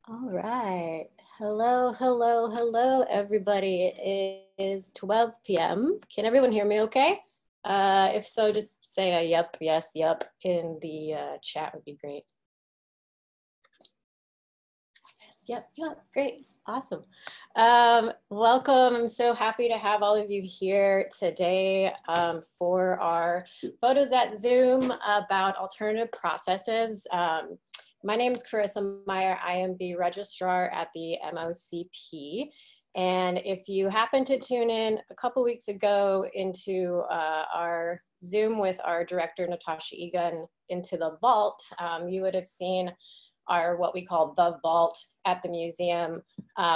All right. Hello, hello, hello, everybody. It is 12 p.m. Can everyone hear me okay? If so, just say a yep, yes, yep in the chat would be great. Yes, yep, yep, great, awesome. Welcome. I'm so happy to have all of you here today for our photos at Zoom about alternative processes. My name is Carissa Meyer. I am the registrar at the MOCP. And if you happen to tune in a couple weeks ago into our Zoom with our director, Natasha Egan, into the vault, you would have seen our what we call the vault at the museum,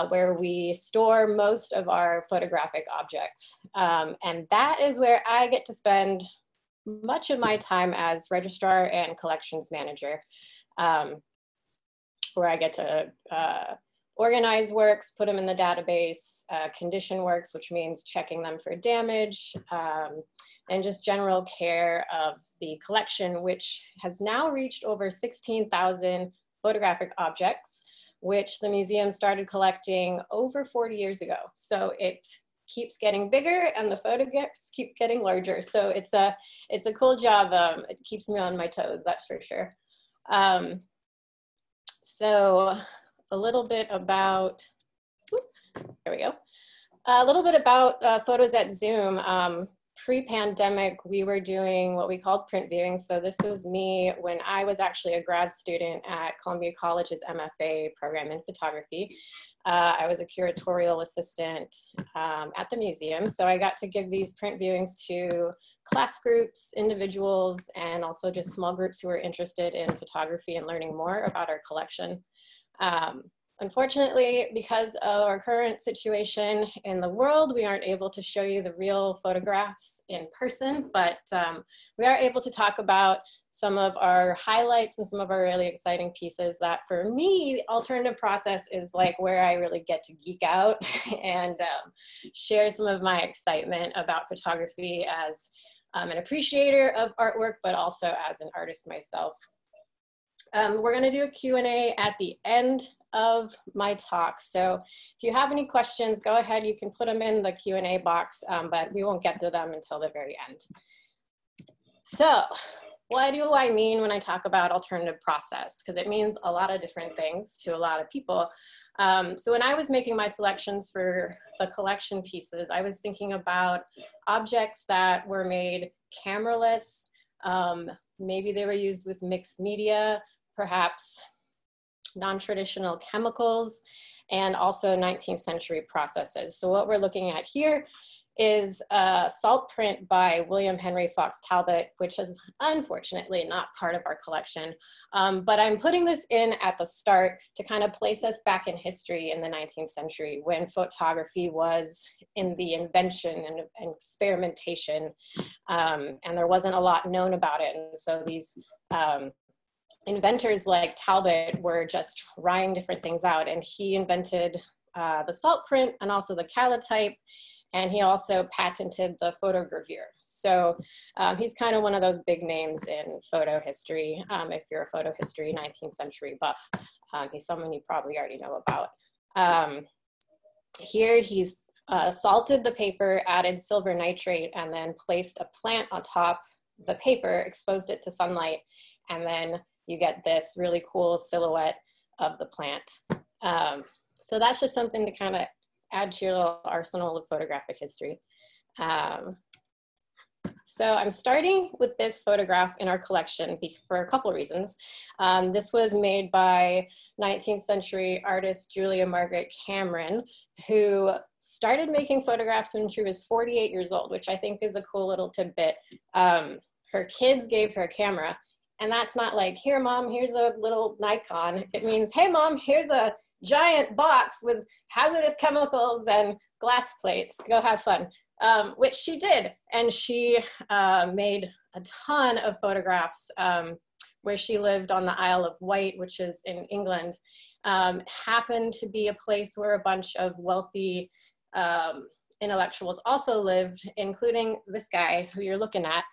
where we store most of our photographic objects. And that is where I get to spend much of my time as registrar and collections manager, where I get to organize works, put them in the database, condition works, which means checking them for damage, and just general care of the collection, which has now reached over 16,000 photographic objects, which the museum started collecting over 40 years ago. So it keeps getting bigger and the photographs keep getting larger. So it's a cool job. It keeps me on my toes, that's for sure. So a little bit about, there we go. A little bit about photos at Zoom. Pre-pandemic, we were doing what we called print viewing. So this was me when I was actually a grad student at Columbia College's MFA program in photography. I was a curatorial assistant at the museum. So I got to give these print viewings to class groups, individuals, and also just small groups who were interested in photography and learning more about our collection. Unfortunately, because of our current situation in the world, we aren't able to show you the real photographs in person, but we are able to talk about some of our highlights and some of our really exciting pieces that for me, the alternative process is like where I really get to geek out and share some of my excitement about photography as an appreciator of artwork, but also as an artist myself. We're going to do a Q&A at the end of my talk. So if you have any questions, go ahead. You can put them in the Q&A box, but we won't get to them until the very end. So what do I mean when I talk about alternative process? Because it means a lot of different things to a lot of people. So when I was making my selections for the collection pieces, I was thinking about objects that were made cameraless. Maybe they were used with mixed media, perhaps non-traditional chemicals, and also 19th century processes. So what we're looking at here is a salt print by William Henry Fox Talbot, which is unfortunately not part of our collection. But I'm putting this in at the start to kind of place us back in history in the 19th century when photography was in the invention and experimentation, and there wasn't a lot known about it. And so these inventors like Talbot were just trying different things out, and he invented the salt print and also the calotype, and he also patented the photogravure. So he's kind of one of those big names in photo history. If you're a photo history 19th century buff, he's someone you probably already know about. Here he's salted the paper, added silver nitrate, and then placed a plant on top the paper, exposed it to sunlight, and then you get this really cool silhouette of the plant. So that's just something to kind of add to your little arsenal of photographic history. So I'm starting with this photograph in our collection for a couple of reasons. This was made by 19th century artist Julia Margaret Cameron, who started making photographs when she was 48 years old, which I think is a cool little tidbit. Her kids gave her a camera, and that's not like, here, mom, here's a little Nikon. It means, hey, mom, here's a giant box with hazardous chemicals and glass plates. Go have fun, which she did. And she made a ton of photographs where she lived on the Isle of Wight, which is in England. Happened to be a place where a bunch of wealthy intellectuals also lived, including this guy who you're looking at.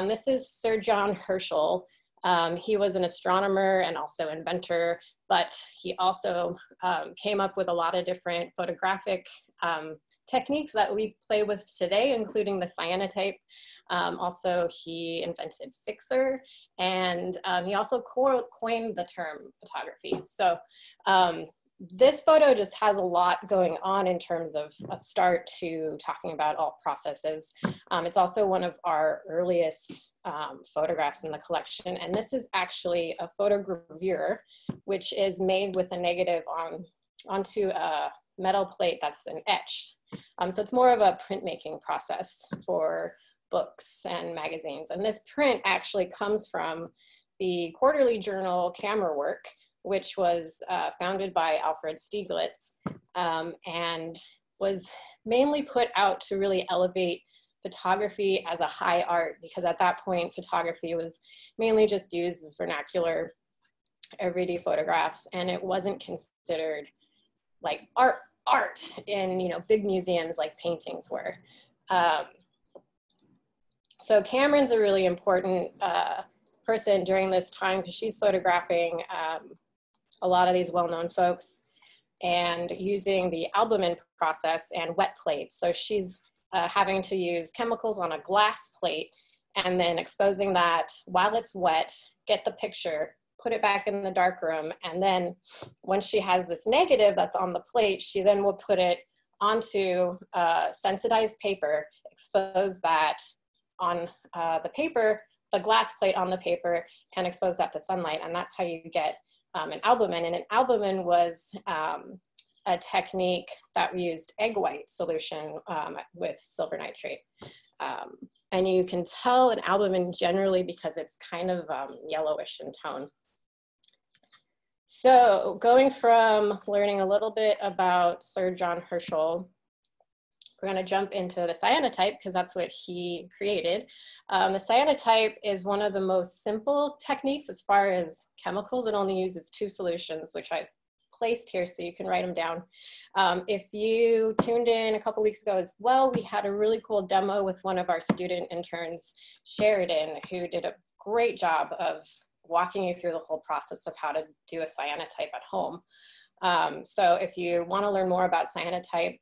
This is Sir John Herschel. He was an astronomer and also inventor, but he also came up with a lot of different photographic techniques that we play with today, including the cyanotype. Also, he invented fixer, and he also coined the term photography. So this photo just has a lot going on in terms of a start to talking about all processes. It's also one of our earliest photographs in the collection, and this is actually a photogravure, which is made with a negative onto a metal plate that's an etched. So it's more of a printmaking process for books and magazines. And this print actually comes from the quarterly journal Camera Work, which was founded by Alfred Stieglitz, and was mainly put out to really elevate photography as a high art, because at that point, photography was mainly just used as vernacular everyday photographs, and it wasn't considered like art in, you know, big museums like paintings were. So Cameron's a really important person during this time, because she's photographing a lot of these well-known folks and using the albumin process and wet plates. So she's having to use chemicals on a glass plate and then exposing that while it's wet, get the picture, put it back in the darkroom, and then once she has this negative that's on the plate, she then will put it onto sensitized paper, expose that on the paper, the glass plate on the paper, and expose that to sunlight, and that's how you get an albumin. And an albumin was a technique that used egg white solution with silver nitrate. And you can tell an albumin generally because it's kind of yellowish in tone. So going from learning a little bit about Sir John Herschel, we're going to jump into the cyanotype because that's what he created. The cyanotype is one of the most simple techniques as far as chemicals. It only uses 2 solutions, which I've placed here so you can write them down. If you tuned in a couple weeks ago as well, we had a really cool demo with one of our student interns, Sheridan, who did a great job of walking you through the whole process of how to do a cyanotype at home. So if you want to learn more about cyanotype,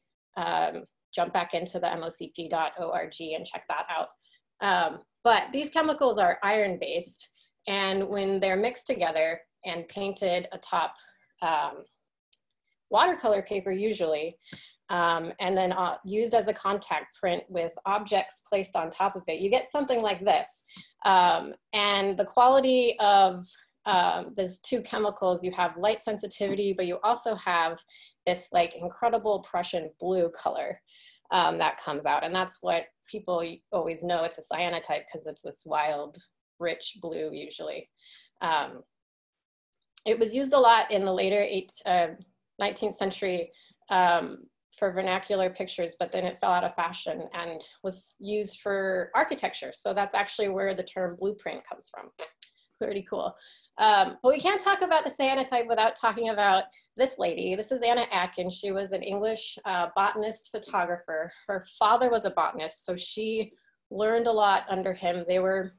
jump back into the mocp.org and check that out. But these chemicals are iron-based, and when they're mixed together and painted atop watercolor paper usually, and then used as a contact print with objects placed on top of it, you get something like this. And the quality of those 2 chemicals, you have light sensitivity, but you also have this like incredible Prussian blue color that comes out. And that's what people always know it's a cyanotype, because it's this wild, rich blue usually. It was used a lot in the later 19th century for vernacular pictures, but then it fell out of fashion and was used for architecture. So that's actually where the term blueprint comes from. Pretty cool. But we can't talk about the cyanotype without talking about this lady. This is Anna Atkins. She was an English botanist photographer. Her father was a botanist, so she learned a lot under him. They were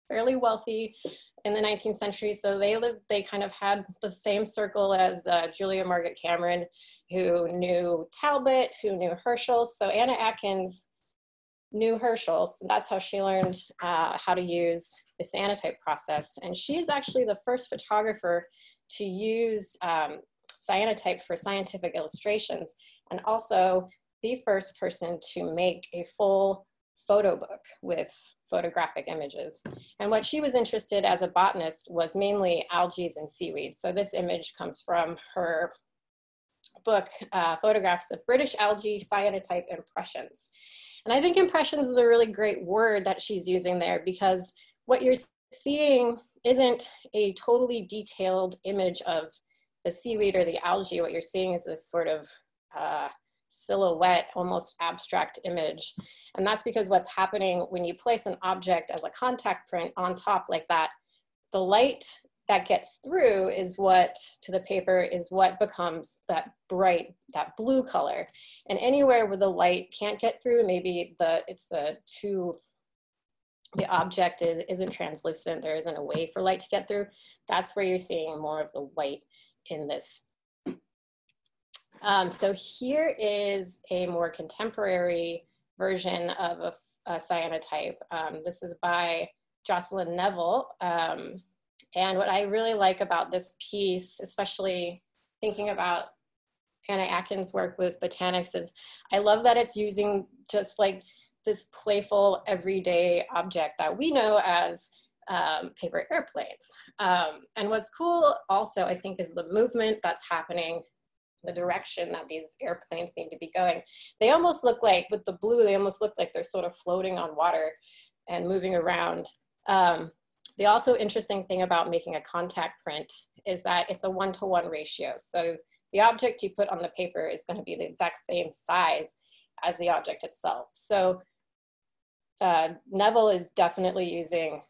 fairly wealthy in the 19th century, so they kind of had the same circle as Julia Margaret Cameron, who knew Talbot, who knew Herschel. So Anna Atkins knew Herschel, so that's how she learned how to use the cyanotype process. And she's actually the first photographer to use cyanotype for scientific illustrations, and also the first person to make a full photo book with photographic images. And what she was interested as a botanist was mainly algae and seaweed. So this image comes from her book, Photographs of British Algae, Cyanotype Impressions. And I think impressions is a really great word that she's using there, because what you're seeing isn't a totally detailed image of the seaweed or the algae. What you're seeing is this sort of silhouette, almost abstract image. And that's because what's happening when you place an object as a contact print on top like that, the light that gets through is what, to the paper, is what becomes that bright, that blue color. And anywhere where the light can't get through, maybe it's too the object isn't translucent, there isn't a way for light to get through, that's where you're seeing more of the white in this. So here is a more contemporary version of a cyanotype. This is by Jocelyn Neville. And what I really like about this piece, especially thinking about Anna Atkins' work with botanics, is I love that it's using just like this playful everyday object that we know as paper airplanes. And what's cool also, I think, is the movement that's happening, the direction that these airplanes seem to be going. They almost look like, with the blue, they almost look like they're sort of floating on water and moving around. The also interesting thing about making a contact print is that it's a 1-to-1 ratio. So the object you put on the paper is going to be the exact same size as the object itself. So Neville is definitely using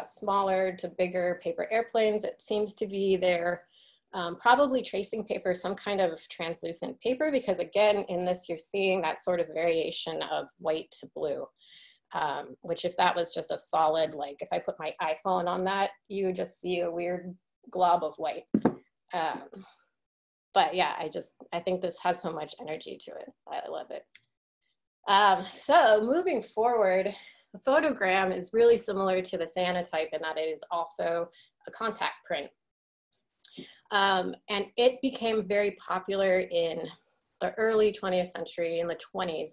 smaller to bigger paper airplanes. It seems to be their probably tracing paper, some kind of translucent paper, because again, in this, you're seeing that sort of variation of white to blue, which if that was just a solid, like if I put my iPhone on that, you would just see a weird glob of white. But yeah, I think this has so much energy to it. I love it. So moving forward, the photogram is really similar to the cyanotype in that it is also a contact print. And it became very popular in the early 20th century, in the 20s,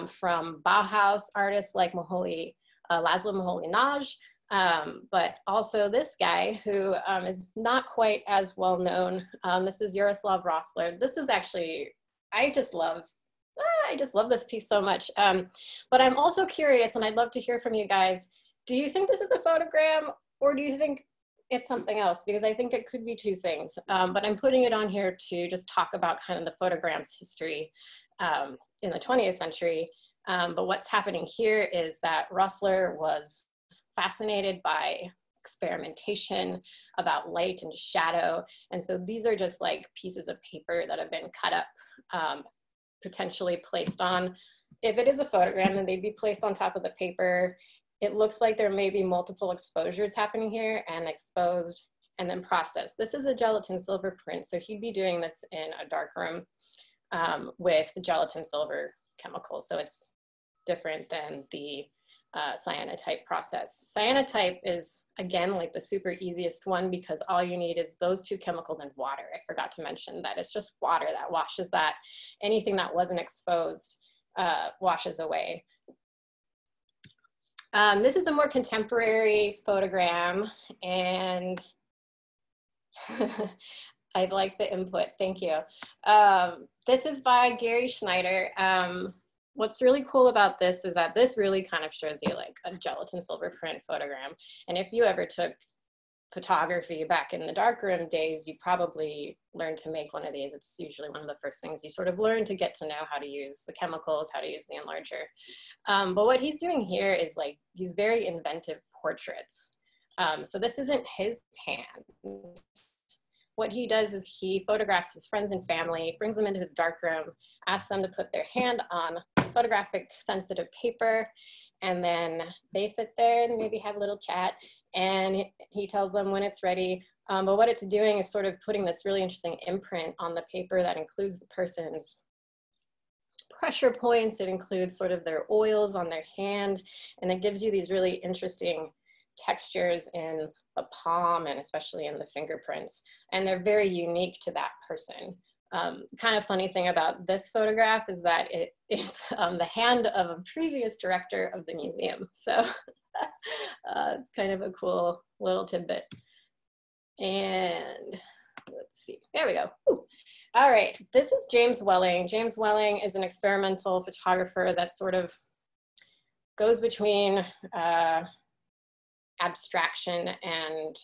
from Bauhaus artists like Laszlo Moholy-Nagy, but also this guy who is not quite as well known. This is Jaroslav Rossler. This is actually, I just love this piece so much. But I'm also curious, and I'd love to hear from you guys, do you think this is a photogram, or do you think it's something else? Because I think it could be two things, but I'm putting it on here to just talk about kind of the photogram's history in the 20th century. But what's happening here is that Rossler was fascinated by experimentation about light and shadow. And so these are just like pieces of paper that have been cut up, potentially placed on, if it is a photogram, then they'd be placed on top of the paper. It looks like there may be multiple exposures happening here, and exposed and then processed. This is a gelatin silver print, so he'd be doing this in a darkroom with the gelatin silver chemical, so it's different than the cyanotype process. Cyanotype is, again, like the super easiest one because all you need is those two chemicals and water. I forgot to mention that it's just water that washes that. Anything that wasn't exposed washes away. This is a more contemporary photogram, and I like the input, thank you. This is by Gary Schneider. What's really cool about this is that this really kind of shows you like a gelatin silver print photogram. And if you ever took photography back in the darkroom days, you probably learned to make one of these. It's usually one of the first things you sort of learn to get to know how to use the chemicals, how to use the enlarger. But what he's doing here is like these very inventive portraits. So this isn't his hand. What he does is he photographs his friends and family, brings them into his darkroom, asks them to put their hand on photographic sensitive paper, and then they sit there and maybe have a little chat, and he tells them when it's ready. But what it's doing is sort of putting this really interesting imprint on the paper that includes the person's pressure points, it includes sort of their oils on their hand, and it gives you these really interesting textures in the palm and especially in the fingerprints, and they're very unique to that person. Kind of funny thing about this photograph is that it is the hand of a previous director of the museum, so it's kind of a cool little tidbit. And let's see, there we go. Ooh. All right, this is James Welling. James Welling is an experimental photographer that sort of goes between abstraction and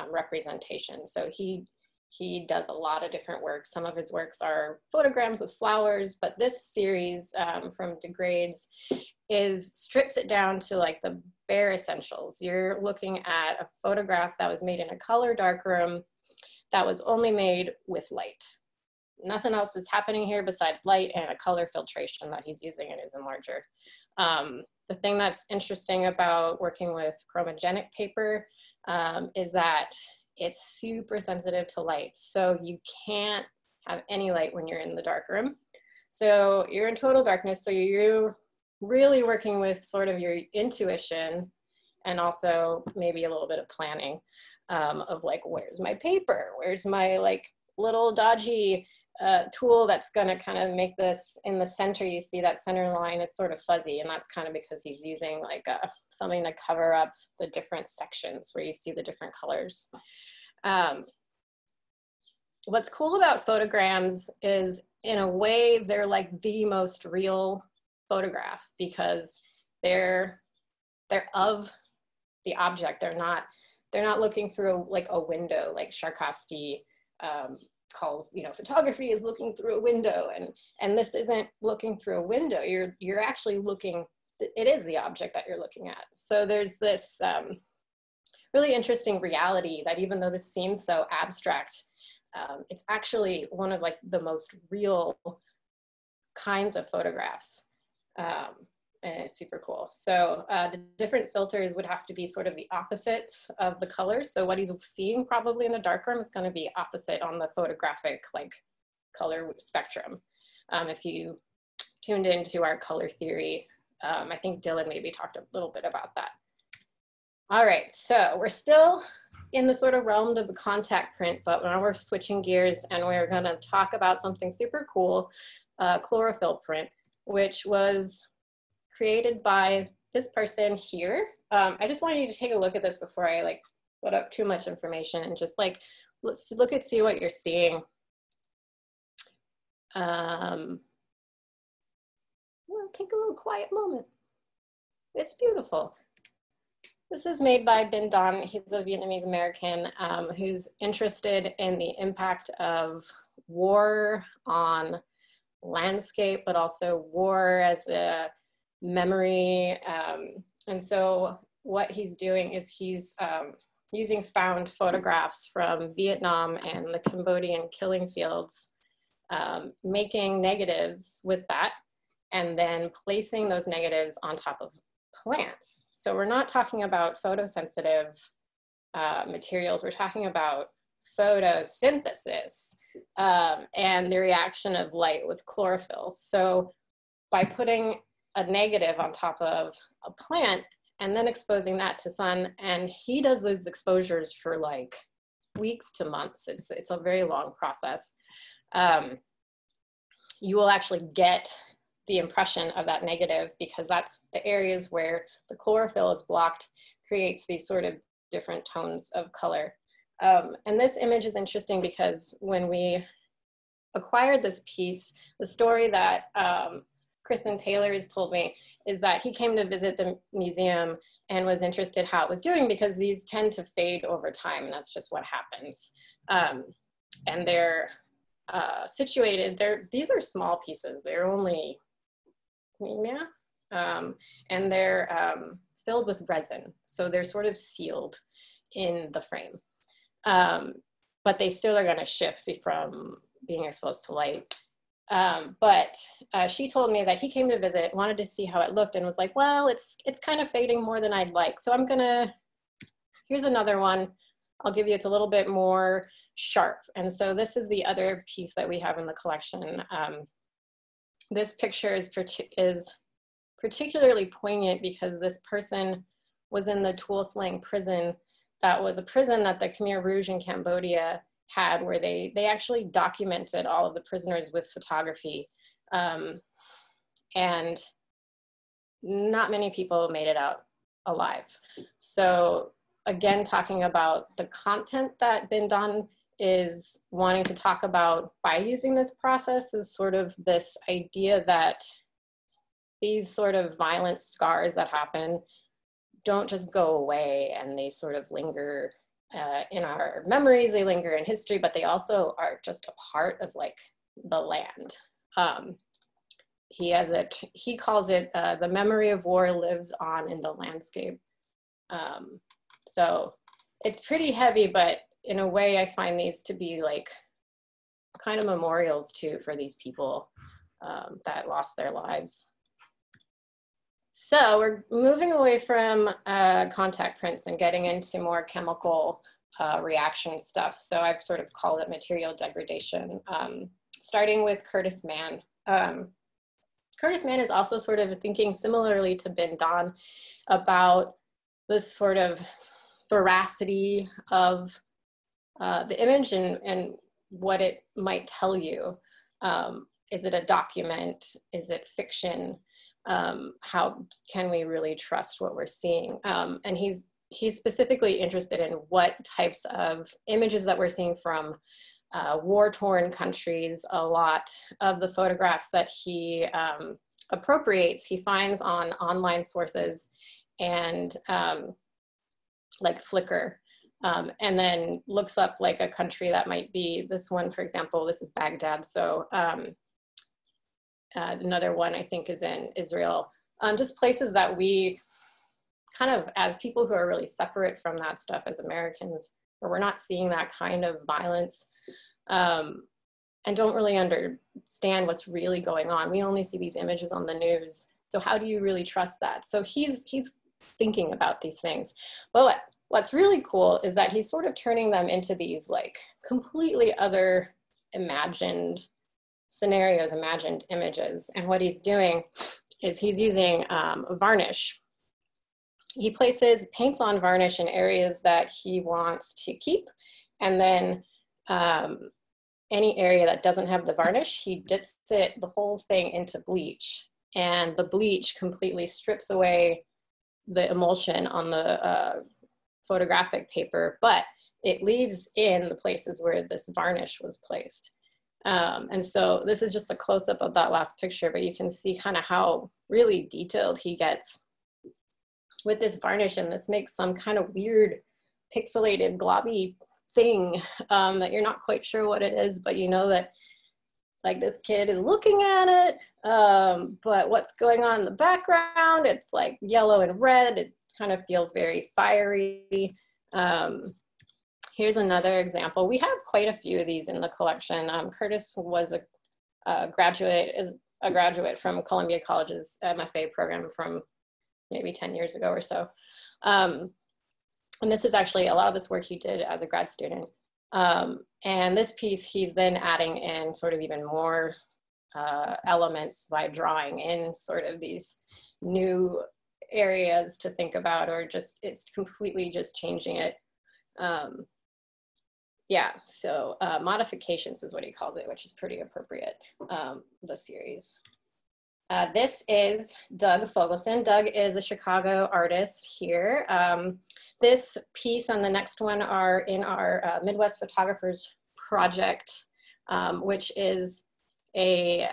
representation. So he does a lot of different work. Some of his works are photograms with flowers, but this series from Degrades strips it down to like the bare essentials. You're looking at a photograph that was made in a color darkroom that was only made with light. Nothing else is happening here besides light and a color filtration that he's using in his enlarger. the thing that's interesting about working with chromogenic paper is that it's super sensitive to light. So you can't have any light when you're in the dark room. So you're in total darkness. So you're really working with sort of your intuition and also maybe a little bit of planning of like, where's my paper? Where's my like little dodgy tool that's gonna kind of make this in the center. You see that center line is sort of fuzzy, and that's kind of because he's using like something to cover up the different sections where you see the different colors. What's cool about photograms is, in a way, they're like the most real photograph because they're of the object. They're not looking through like a window, like Tchaikovsky calls, you know, photography is looking through a window, and this isn't looking through a window. You're actually looking, it is the object that you're looking at. So there's this really interesting reality that even though this seems so abstract, it's actually one of like the most real kinds of photographs. And it's super cool. So the different filters would have to be sort of the opposites of the colors. So what he's seeing probably in the darkroom is going to be opposite on the photographic like color spectrum. If you tuned into our color theory, I think Dylan maybe talked a little bit about that. All right, so we're still in the sort of realm of the contact print, but now we're switching gears and we're going to talk about something super cool, chlorophyll print, which was created by this person here. I just wanted you to take a look at this before I like put up too much information and just like, let's look at, see what you're seeing. Well, take a little quiet moment. It's beautiful. This is made by Binh Danh. He's a Vietnamese American who's interested in the impact of war on landscape, but also war as a memory. And so what he's doing is he's using found photographs from Vietnam and the Cambodian killing fields, making negatives with that, and then placing those negatives on top of plants. So we're not talking about photosensitive materials, we're talking about photosynthesis and the reaction of light with chlorophyll. So by putting a negative on top of a plant and then exposing that to sun, and he does these exposures for like weeks to months. It's a very long process. You will actually get the impression of that negative because that's the areas where the chlorophyll is blocked, creates these sort of different tones of color. And this image is interesting because when we acquired this piece, the story that Kristen Taylor has told me is that he came to visit the museum and was interested how it was doing because these tend to fade over time, and that's just what happens. And they're situated, these are small pieces. They're only, and they're filled with resin. So they're sort of sealed in the frame. But they still are gonna shift from being exposed to light. But she told me that he came to visit, wanted to see how it looked, and was like, well, it's kind of fading more than I'd like. So here's another one. I'll give you, it's a little bit more sharp. And so this is the other piece that we have in the collection. This picture is particularly poignant because this person was in the Tuol Sleng prison. That was a prison that the Khmer Rouge in Cambodia had, where they actually documented all of the prisoners with photography. And not many people made it out alive. So again, talking about the content that Binh Danh is wanting to talk about by using this process is sort of this idea that these sort of violent scars that happen don't just go away, and they sort of linger in our memories, they linger in history, but they also are just a part of like the land. He calls it the memory of war lives on in the landscape. So it's pretty heavy, but in a way I find these to be like kind of memorials too for these people that lost their lives. So we're moving away from contact prints and getting into more chemical reaction stuff. So I've sort of called it material degradation, starting with Curtis Mann. Curtis Mann is also sort of thinking similarly to Binh Danh about this sort of veracity of the image and what it might tell you. Is it a document? Is it fiction? How can we really trust what we're seeing? And he's specifically interested in what types of images that we're seeing from war-torn countries. A lot of the photographs that he appropriates, he finds on online sources and like Flickr, and then looks up like a country that might be, this one, for example, this is Baghdad. So another one I think is in Israel. Just places that we kind of, as people who are really separate from that stuff as Americans, where we're not seeing that kind of violence and don't really understand what's really going on. We only see these images on the news. So how do you really trust that? So he's thinking about these things. But what's really cool is that he's sort of turning them into these like completely other imagined scenarios, imagined images. And what he's doing is he's using varnish. He paints on varnish in areas that he wants to keep. And then any area that doesn't have the varnish, he dips the whole thing into bleach. And the bleach completely strips away the emulsion on the photographic paper, but it leaves in the places where this varnish was placed. And so this is just a close-up of that last picture, but you can see kind of how really detailed he gets with this varnish, and this makes some kind of weird pixelated globby thing that you're not quite sure what it is, but you know that like this kid is looking at it, but what's going on in the background, it's like yellow and red, it kind of feels very fiery. Here's another example. We have quite a few of these in the collection. Curtis was a graduate from Columbia College's MFA program from maybe 10 years ago or so. And this is actually a lot of this work he did as a grad student. And this piece, he's then adding in sort of even more elements by drawing in sort of these new areas to think about, or just, it's completely just changing it. Yeah, so modifications is what he calls it, which is pretty appropriate, the series. This is Doug Fogelson. Doug is a Chicago artist here. This piece and the next one are in our Midwest Photographers Project, which is a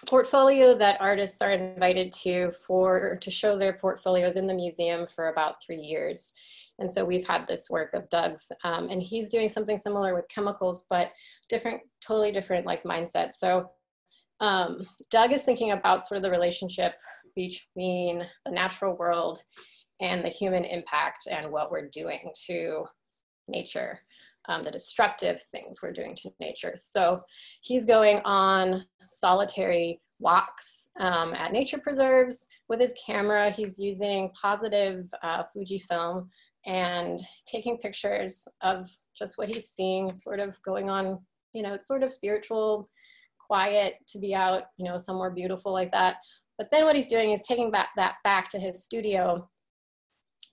portfolio that artists are invited to show their portfolios in the museum for about 3 years. And so we've had this work of Doug's, and he's doing something similar with chemicals, but totally different like mindset. So Doug is thinking about sort of the relationship between the natural world and the human impact and what we're doing to nature, the destructive things we're doing to nature. So he's going on solitary walks at nature preserves with his camera. He's using positive Fujifilm and taking pictures of just what he's seeing, sort of going on, you know, it's sort of spiritual, quiet to be out, you know, somewhere beautiful like that. But then what he's doing is taking that back to his studio,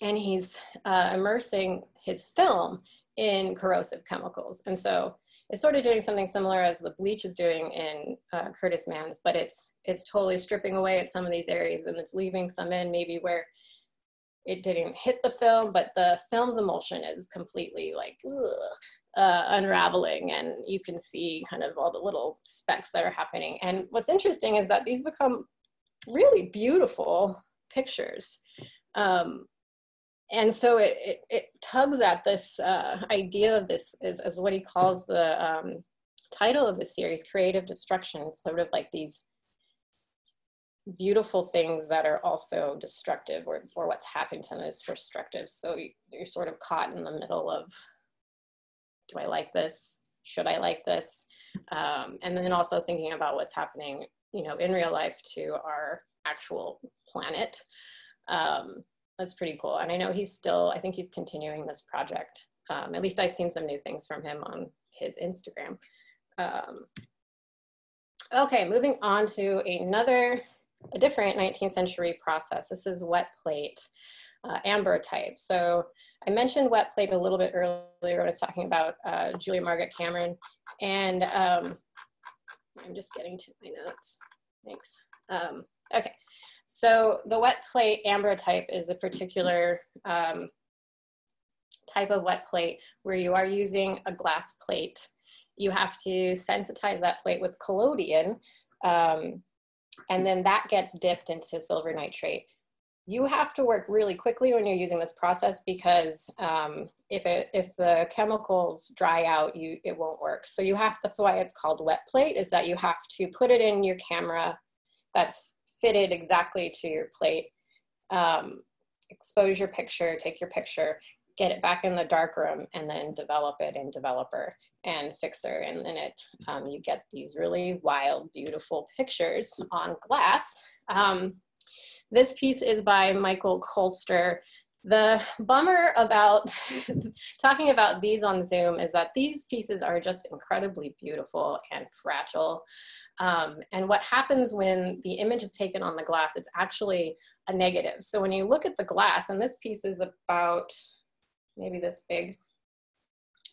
and he's immersing his film in corrosive chemicals. And so it's sort of doing something similar as the bleach is doing in Curtis Mann's, but it's totally stripping away at some of these areas, and it's leaving some in maybe where it didn't hit the film, but the film's emulsion is completely like unraveling, and you can see kind of all the little specks that are happening. And what's interesting is that these become really beautiful pictures. And so it tugs at this idea of this as what he calls the title of the series, Creative Destruction. It's sort of like these beautiful things that are also destructive, or what's happened to them is destructive. So you're sort of caught in the middle of, do I like this? Should I like this? And then also thinking about what's happening, you know, in real life to our actual planet. That's pretty cool. And I know he's still, I think he's continuing this project. At least I've seen some new things from him on his Instagram. Okay, moving on to a different 19th century process. This is wet plate, ambrotype. So I mentioned wet plate a little bit earlier when I was talking about Julia Margaret Cameron. And I'm just getting to my notes. Thanks. Okay, so the wet plate ambrotype is a particular type of wet plate where you are using a glass plate. You have to sensitize that plate with collodion, and then that gets dipped into silver nitrate. You have to work really quickly when you're using this process because if the chemicals dry out, it won't work. So that's why it's called wet plate, is that you have to put it in your camera that's fitted exactly to your plate, expose your picture, take your picture, get it back in the darkroom, and then develop it in Developer and Fixer. And then you get these really wild, beautiful pictures on glass. This piece is by Michael Colster. The bummer about talking about these on Zoom is that these pieces are just incredibly beautiful and fragile. And what happens when the image is taken on the glass, it's actually a negative. So when you look at the glass, and this piece is about maybe this big,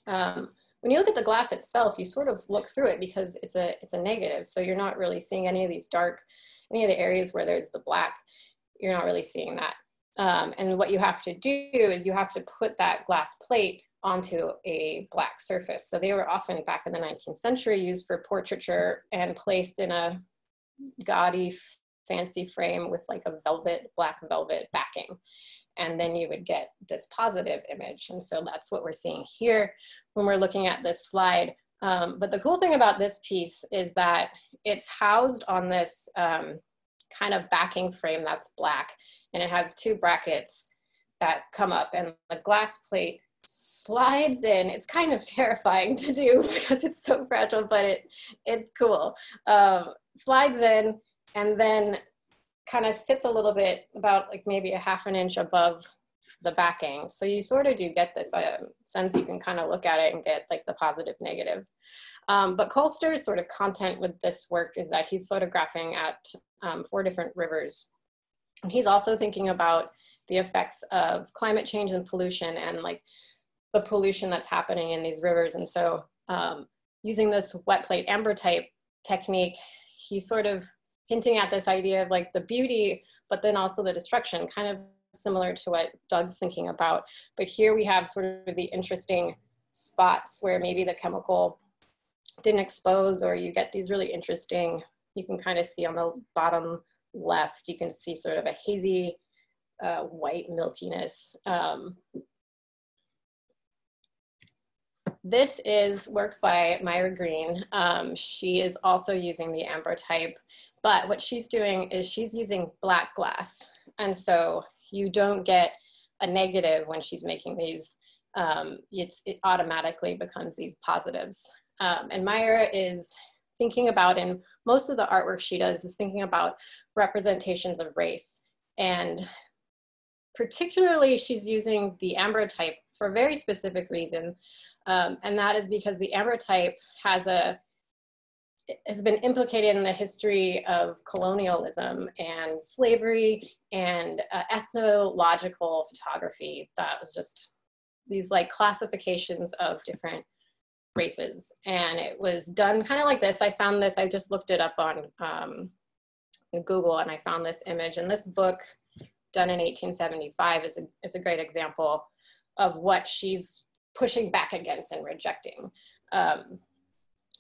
when you look at the glass itself, you sort of look through it because it's a negative. So you're not really seeing any of these any of the areas where there's the black, you're not really seeing that. And what you have to do is you have to put that glass plate onto a black surface. So they were often, back in the 19th century, used for portraiture and placed in a gaudy, fancy frame with like a black velvet backing. And then you would get this positive image. And so that's what we're seeing here when we're looking at this slide. But the cool thing about this piece is that it's housed on this kind of backing frame that's black, and it has two brackets that come up, and the glass plate slides in. It's kind of terrifying to do because it's so fragile, but it's cool. Slides in and then kind of sits a little bit, about like maybe a ½ an inch above the backing. So you sort of do get this sense, you can kind of look at it and get like the positive, negative. But Colster's sort of content with this work is that he's photographing at 4 different rivers. And he's also thinking about the effects of climate change and pollution, and like the pollution that's happening in these rivers. And so using this wet plate ambrotype technique, he's sort of hinting at this idea of like the beauty, but then also the destruction, kind of similar to what Doug's thinking about. But here we have sort of the interesting spots where maybe the chemical didn't expose, or you get these really interesting, you can kind of see on the bottom left, you can see sort of a hazy white milkiness. This is work by Myra Green. She is also using the ambrotype, but what she's doing is she's using black glass. And so you don't get a negative when she's making these, it automatically becomes these positives. And Myra is thinking about, in most of the artwork she does, is thinking about representations of race. And particularly she's using the ambrotype for a very specific reason. And that is because the ambrotype has been implicated in the history of colonialism and slavery and ethnological photography. That was just these like classifications of different races. And it was done kind of like this. I found this, I just looked it up on Google, and I found this image. And this book, done in 1875, is a great example of what she's pushing back against and rejecting,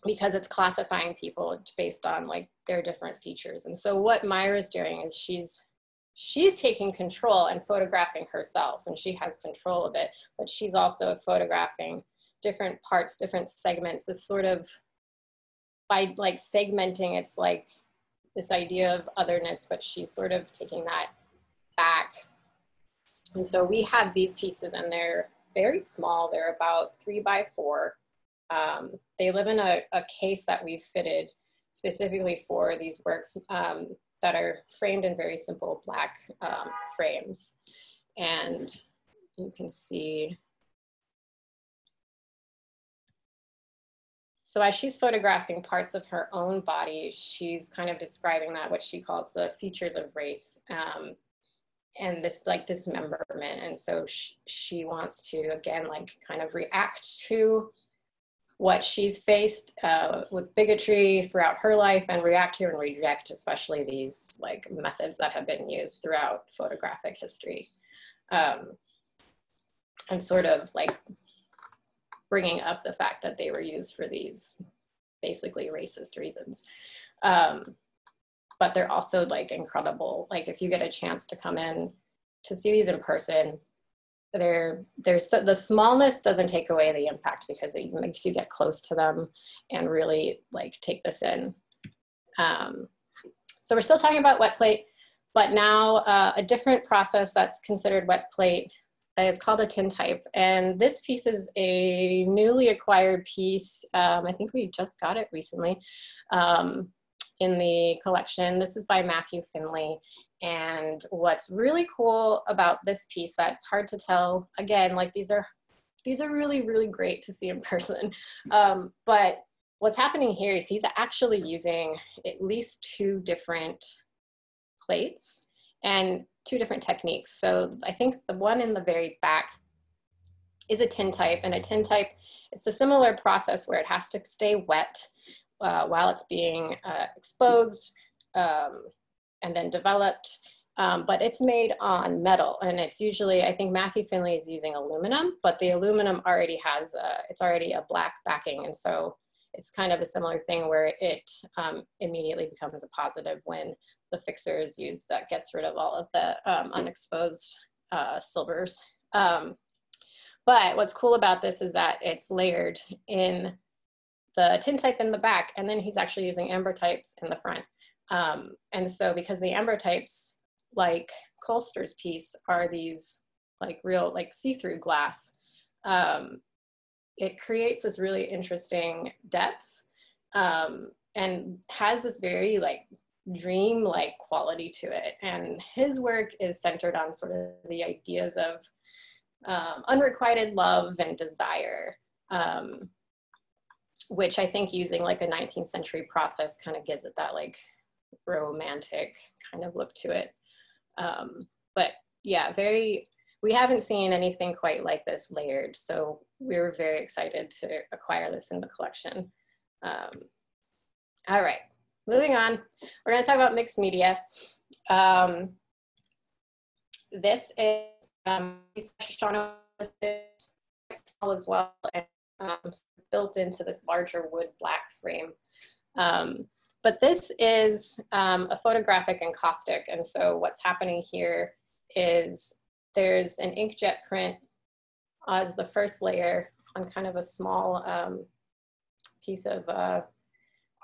because it's classifying people based on like their different features. And so what Myra's doing is she's taking control and photographing herself, and she has control of it, but she's also photographing different parts, different segments, this sort of, by like segmenting, it's like this idea of otherness, but she's sort of taking that back. And so we have these pieces, and they're very small. They're about 3 by 4. They live in a case that we've fitted specifically for these works. that are framed in very simple black frames. And you can see, so as she's photographing parts of her own body, she's kind of describing that, what she calls the features of race, and this like dismemberment. And so she wants to, again, like kind of react to what she's faced with bigotry throughout her life, and react to and reject especially these like methods that have been used throughout photographic history. And sort of like bringing up the fact that they were used for these basically racist reasons. But they're also like incredible. Like if you get a chance to come in to see these in person, the smallness doesn't take away the impact, because it makes you get close to them and really like take this in. So we're still talking about wet plate, but now a different process that's considered wet plate is called a tintype. And this piece is a newly acquired piece. I think we just got it recently in the collection. This is by Matthew Finley. And what's really cool about this piece that's hard to tell, again, like these are really, really great to see in person. But what's happening here is he's actually using at least 2 different plates and 2 different techniques. So I think the one in the very back is a tintype, and a tintype, it's a similar process where it has to stay wet while it's being exposed and then developed, but it's made on metal, and it's usually, I think Matthew Finley is using aluminum, but the aluminum already has, it's already a black backing, and so it's kind of a similar thing where it immediately becomes a positive when the fixer is used. That gets rid of all of the unexposed silvers. But what's cool about this is that it's layered in the tintype in the back, and then he's actually using ambrotypes in the front. And so because the ambrotypes, like Colster's piece, are these like real like see-through glass, it creates this really interesting depth and has this very like dream-like quality to it. And his work is centered on sort of the ideas of unrequited love and desire, which I think using like a 19th century process kind of gives it that like romantic kind of look to it. But yeah, we haven't seen anything quite like this layered, so we were very excited to acquire this in the collection. All right, moving on. We're gonna talk about mixed media. This is as well, and built into this larger wood black frame. But this is a photographic encaustic, and so what's happening here is there's an inkjet print as the first layer on kind of a small piece of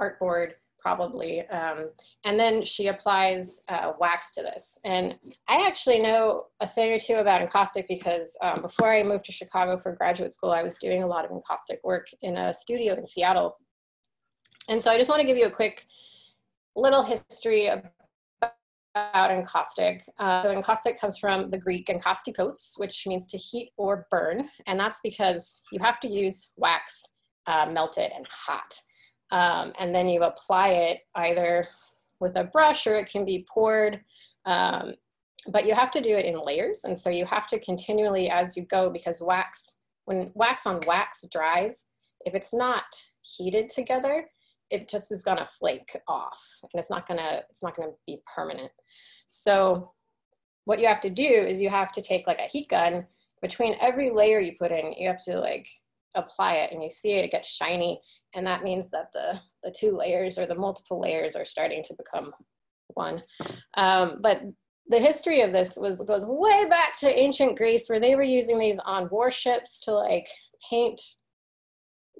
artboard, probably. And then she applies wax to this. And I actually know a thing or 2 about encaustic because before I moved to Chicago for graduate school, I was doing a lot of encaustic work in a studio in Seattle. And so I just want to give you a quick little history about encaustic. So encaustic comes from the Greek enkaustikos, which means to heat or burn. And that's because you have to use wax melted and hot. And then you apply it either with a brush or it can be poured, but you have to do it in layers. And so you have to continually, as you go, because when wax on wax dries, if it's not heated together, it just is gonna flake off, and it's not gonna be permanent. So what you have to do is you have to take like a heat gun, between every layer you put in, you have to like apply it, and you see it gets shiny, and that means that the 2 layers or the multiple layers are starting to become one. But the history of this goes way back to ancient Greece, where they were using these on warships to like paint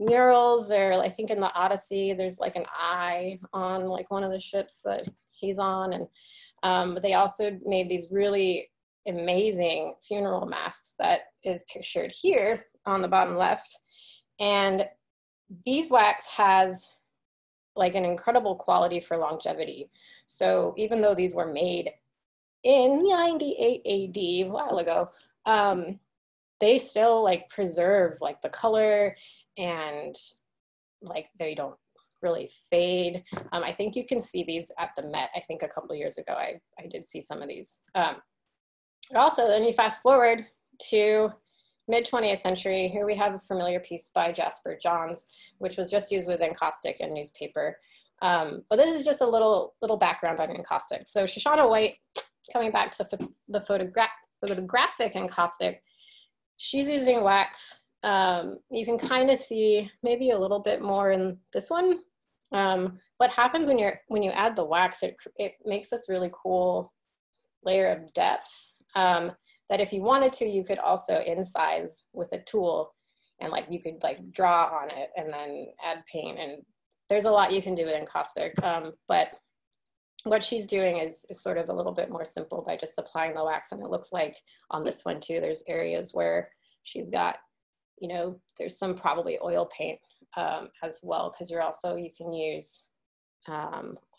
murals, or I think in the Odyssey, there's like an eye on like one of the ships that he's on. And but they also made these really amazing funeral masks that is pictured here on the bottom left. And beeswax has like an incredible quality for longevity. So even though these were made in 98 AD, a while ago, they still like preserve like the color, and like they don't really fade. I think you can see these at the Met. I think a couple of years ago, I did see some of these. Also, then you fast forward to mid-20th century. Here we have a familiar piece by Jasper Johns, which was just used with encaustic and newspaper. But this is just a little background on encaustic. So Shoshana White, coming back to the photographic encaustic, she's using wax. You can kind of see maybe a little bit more in this one. What happens when you add the wax, it makes this really cool layer of depth that if you wanted to, you could also incise with a tool, and like you could like draw on it and then add paint, and there's a lot you can do with encaustic. But what she's doing is sort of a little bit more simple by just applying the wax. And it looks like on this one too, there's areas where she's got, you know, there's some probably oil paint as well, because you can use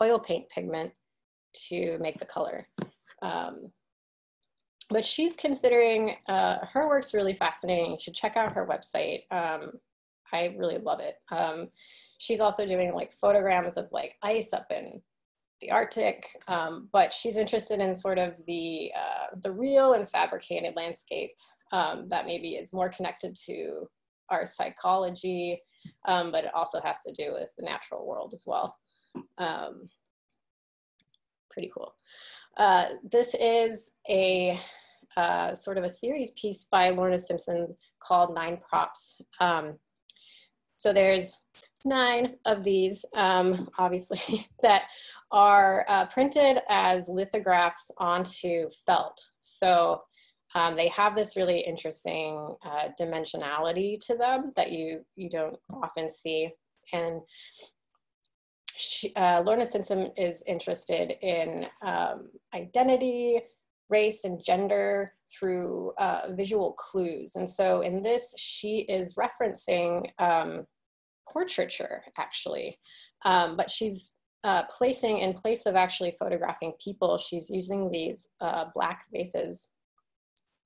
oil paint pigment to make the color. But she's considering, her work's really fascinating. You should check out her website. I really love it. She's also doing like photograms of like ice up in the Arctic, but she's interested in sort of the real and fabricated landscape that maybe is more connected to our psychology, but it also has to do with the natural world as well. Pretty cool. This is a sort of a series piece by Lorna Simpson called 9 Props. So there's 9 of these, obviously, that are printed as lithographs onto felt. So they have this really interesting dimensionality to them that you don't often see. And Lorna Simpson is interested in identity, race, and gender through visual clues. And so in this, she is referencing portraiture, actually, but she's placing, in place of actually photographing people, she's using these black vases,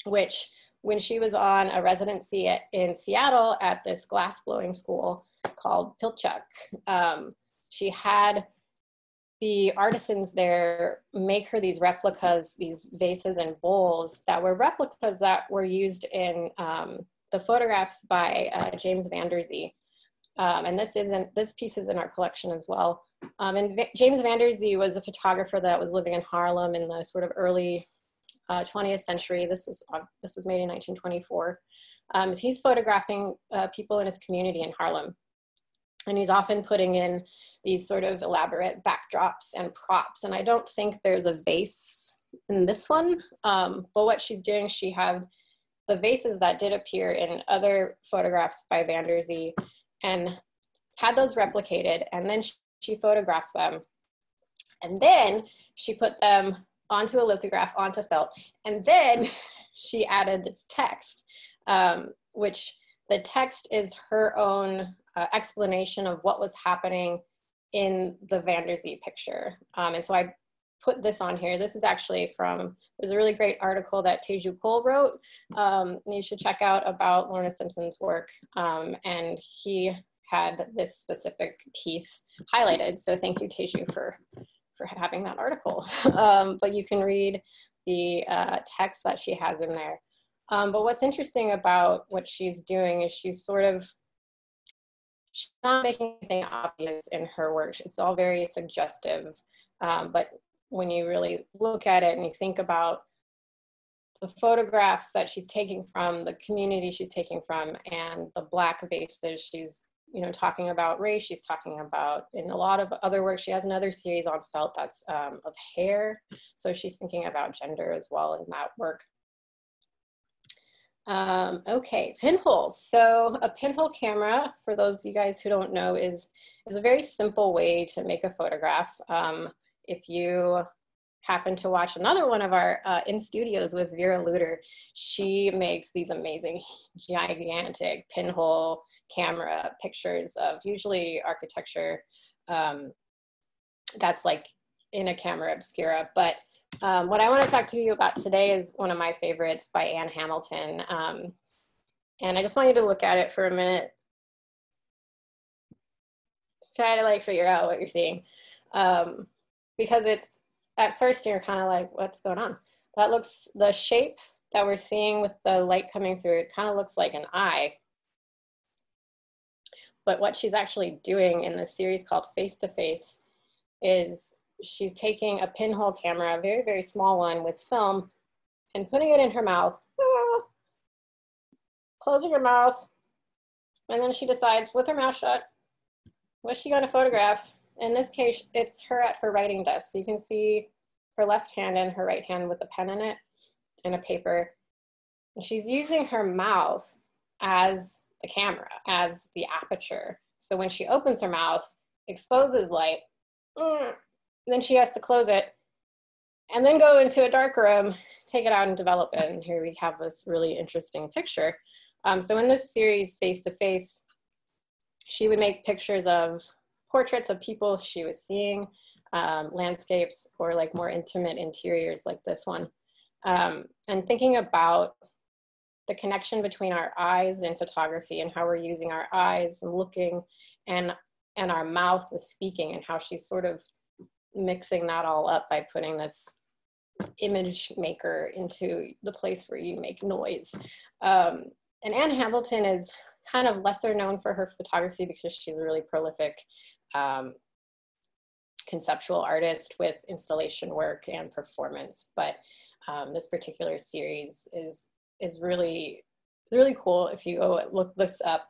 which when she was on a residency in Seattle at this glass blowing school called Pilchuck, she had the artisans there make her these replicas, these vases and bowls that were replicas that were used in the photographs by James Van Der Zee. And this piece is in our collection as well. And James Van Der Zee was a photographer that was living in Harlem in the sort of early 20th century. This was made in 1924. He's photographing people in his community in Harlem. And he's often putting in these sort of elaborate backdrops and props. And I don't think there's a vase in this one, but what she's doing, she had the vases that did appear in other photographs by Van Der Zee and had those replicated. And then she photographed them. And then she put them onto a lithograph, onto felt. And then she added this text, which the text is her own explanation of what was happening in the Van Der Zee picture. And so I put this on here. This is actually there's a really great article that Teju Cole wrote. You should check out about Lorna Simpson's work. And he had this specific piece highlighted. So thank you, Teju, for having that article. But you can read the text that she has in there. But what's interesting about what she's doing is she's not making anything obvious in her work. It's all very suggestive. But when you really look at it and you think about the photographs that she's taking from, the community she's taking from, and the black vases, she's talking about race, she's talking about, in a lot of other work, she has another series on felt that's of hair. So she's thinking about gender as well in that work. Okay, pinholes. So a pinhole camera, for those of you guys who don't know, is a very simple way to make a photograph. If you happen to watch another one of our In Studios with Vera Luder, she makes these amazing, gigantic pinhole camera pictures of usually architecture. that's like in a camera obscura. But what I want to talk to you about today is one of my favorites by Anne Hamilton. And I just want you to look at it for a minute. Just try to like figure out what you're seeing. Because it's, at first you're kind of like, what's going on? That looks, the shape that we're seeing with the light coming through, it kind of looks like an eye. But what she's actually doing in this series called Face to Face is she's taking a pinhole camera, a very, very small one with film, and putting it in her mouth, closing her mouth, and then she decides with her mouth shut, what's she going to photograph? In this case, it's her at her writing desk. So you can see her left hand and her right hand with a pen in it and a paper. And she's using her mouth as the camera, as the aperture. So when she opens her mouth, exposes light, then she has to close it and then go into a dark room, take it out and develop it. And here we have this really interesting picture. So in this series, Face to Face, she would make pictures of portraits of people she was seeing, landscapes, or like more intimate interiors like this one. And thinking about the connection between our eyes in photography and how we're using our eyes and looking, and our mouth with speaking, and how she's sort of mixing that all up by putting this image maker into the place where you make noise. And Anne Hamilton is kind of lesser known for her photography because she's a really prolific conceptual artist with installation work and performance. But this particular series is really, really cool. If you go look this up,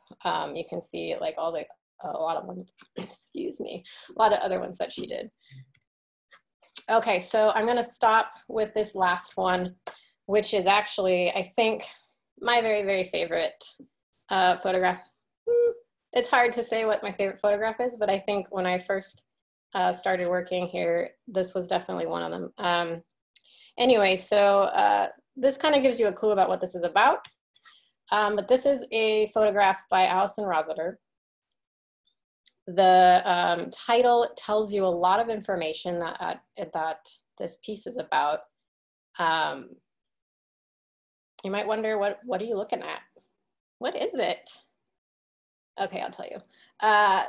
you can see like a lot of ones, excuse me, a lot of other ones that she did. Okay, so I'm gonna stop with this last one, which is actually, I think, my very, very favorite photograph. It's hard to say what my favorite photograph is, but I think when I first started working here, this was definitely one of them. Anyway, so this kind of gives you a clue about what this is about. But this is a photograph by Alison Rossiter. The title tells you a lot of information that this piece is about. You might wonder, what are you looking at? What is it? Okay, I'll tell you.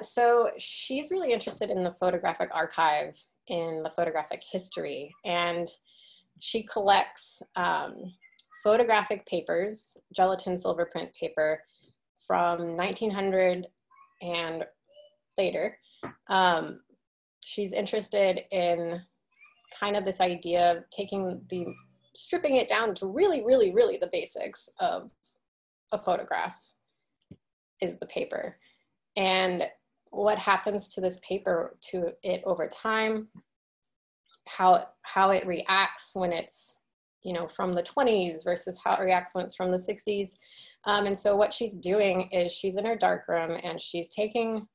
So she's really interested in the photographic archive, in the photographic history, and she collects photographic papers, gelatin silver print paper from 1900 and later. She's interested in kind of this idea of stripping it down to really, really, really the basics of a photograph is the paper. And what happens to this paper, to it over time, how it reacts when it's, you know, from the 20s versus how it reacts when it's from the 60s. And so what she's doing is she's in her darkroom and she's taking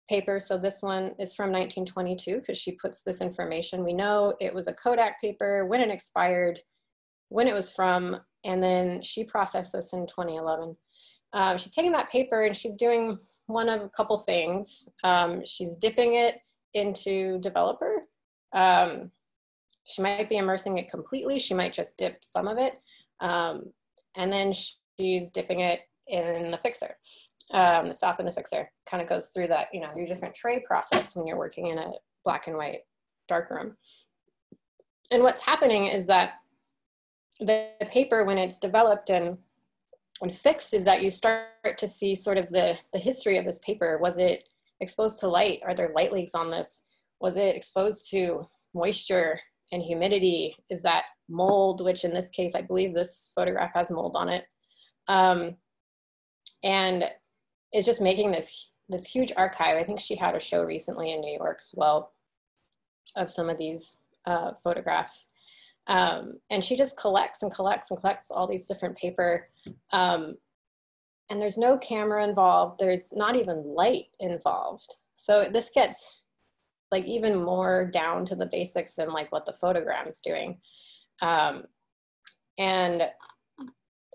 paper. So this one is from 1922 because she puts this information. We know it was a Kodak paper, when it expired, when it was from, and then she processed this in 2011. She's taking that paper and she's doing one of a couple things. She's dipping it into developer. She might be immersing it completely. She might just dip some of it. And then she's dipping it in the fixer. The stop in the fixer kind of goes through that, you know, your different tray process when you're working in a black and white darkroom. And what's happening is that the paper, when it's developed and fixed, is that you start to see sort of the history of this paper. Was it exposed to light? Are there light leaks on this? Was it exposed to moisture and humidity? Is that mold, which in this case, I believe this photograph has mold on it. And it's just making this huge archive. I think she had a show recently in New York as well of some of these photographs. And she just collects and collects and collects all these different paper. And there's no camera involved. There's not even light involved. So this gets like even more down to the basics than like what the photogram's doing. And